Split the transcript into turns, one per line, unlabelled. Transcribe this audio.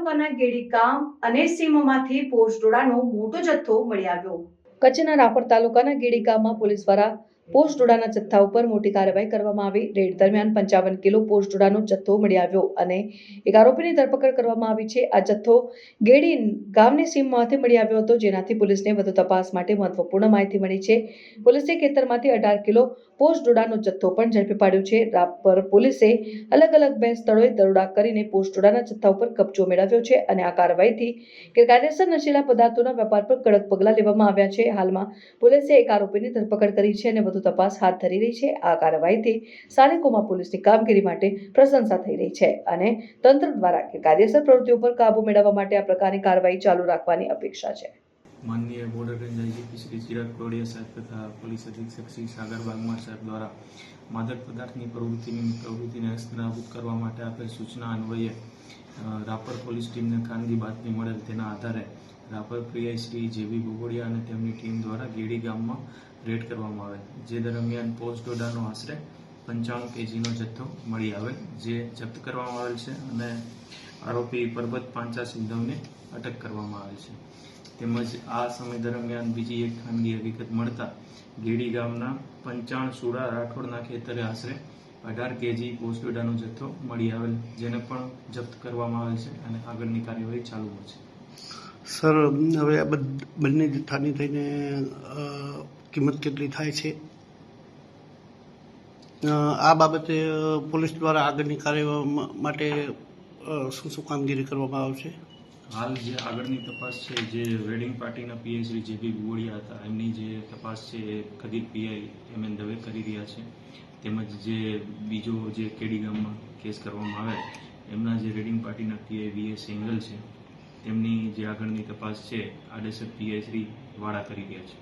તાલુકાના ગેડી ગામ અને સીમમાંથી પોસ્ટડોડાનો મોટો જથ્થો મળી આવ્યો। કચ્છના રાપર તાલુકાના ગેડી ગામમાં પોલીસ દ્વારા પોસ્ટડોડાના જથ્થા ઉપર મોટી કાર્યવાહી કરવામાં આવી। રેડ દરમિયાન 55 કિલો પોસ્ટડોડાનો જથ્થો મળી આવ્યો અને એક આરોપીની ધરપકડ કરવામાં આવી છે। આ જથ્થો ગેડી ગામની સીમમાંથી મળી આવ્યો હતો, જેનાથી પોલીસને વધુ તપાસ માટે મહત્વપૂર્ણ માહિતી મળી છે। પોલીસે ખેતરમાંથી 18 કિલો પોસ્ટડોડાનો જથ્થો પણ ઝડપી પાડ્યો છે। રાપર પોલીસે અલગ અલગ 2 સ્થળોએ દરોડા કરીને પોસ્ટડોડાના જથ્થા ઉપર કબજો મેળવ્યો છે અને આ કાર્યવાહીથી ગેરકાયદેસર નશીલા પદાર્થોના વેપાર પર કડક પગલાં લેવામાં આવ્યા છે। હાલમાં પોલીસે એક આરોપીની ધરપકડ કરી છે અને વધુ તપાસ હાથ ધરી રહી છે। આ કાર્યવાહીથી સ્થાનિકોમાં પોલીસની કામગીરી માટે પ્રશંસા થઈ રહી છે અને તંત્ર દ્વારા ગેરકાયદેસર પ્રવૃત્તિઓ પર કાબુ મેળવવા માટે આ પ્રકારની કાર્યવાહી ચાલુ રાખવાની અપેક્ષા છે।
माननीय बॉर्डर रेंज आईजीपी श्री चिराग टोडिया साहब तथा पुलिस अधीक्षक श्री सागर बागमार साहब द्वारा मादक पदार्थની પ્રવૃત્તિને હસ્તનાબૂદ કરવા માટે આપેલ સૂચના અન્વયે રાપર પોલીસ ટીમને ખાનગી બાતમી મળેલ તેના આધારે રાપર પીઆઈ શ્રી જેબી બોગોડિયા અને તેમની ટીમ દ્વારા ગેડી ગામમાં રેડ કરવામાં આવેલ, જે દરમિયાન પોસ્ટડોડાનો આશરે 95 કેજીનો જથ્થો મળી આવેલ, જે જપ્ત કરવામાં આવેલ છે અને આરોપી પરબત પાંચા સિંધવને અટક કરવામાં આવેલ છે। તેમજ આ સમય દરમિયાન બીજી એક ખાનગી હકીકત મળતા ગેડી ગામના 55 સુડા રાઠોડના ખેતરે આશરે 18 કેજી પોસ્ટડોડાનો જથ્થો મળી આવેલ, જેને પણ જપ્ત કરવામાં આવેલ છે અને આગળની કાર્યવાહી ચાલુ છે।
સર, હવે આ બંને જથ્થાની થઈને કિંમત કેટલી થાય છે? આ બાબતે પોલીસ દ્વારા આગળની કાર્યવાહી માટે શું કામગીરી કરવામાં આવશે?
હાલ જે આગળની તપાસ છે, જે વેડિંગ પાર્ટીના પીઆઈ શ્રી જેબી બોગોડિયા હતા, એમની જે તપાસ છે એ કદીર પીઆઈ એમએન દવે કરી રહ્યા છે। તેમજ જે બીજો જે કેડી ગામમાં કેસ કરવામાં આવે એમના જે વેડિંગ પાર્ટીના પીઆઈ વીએસ એંગલ છે, તેમની જે આગળની તપાસ છે આડેસર પીઆઈ શ્રી વાળા કરી રહ્યા છે।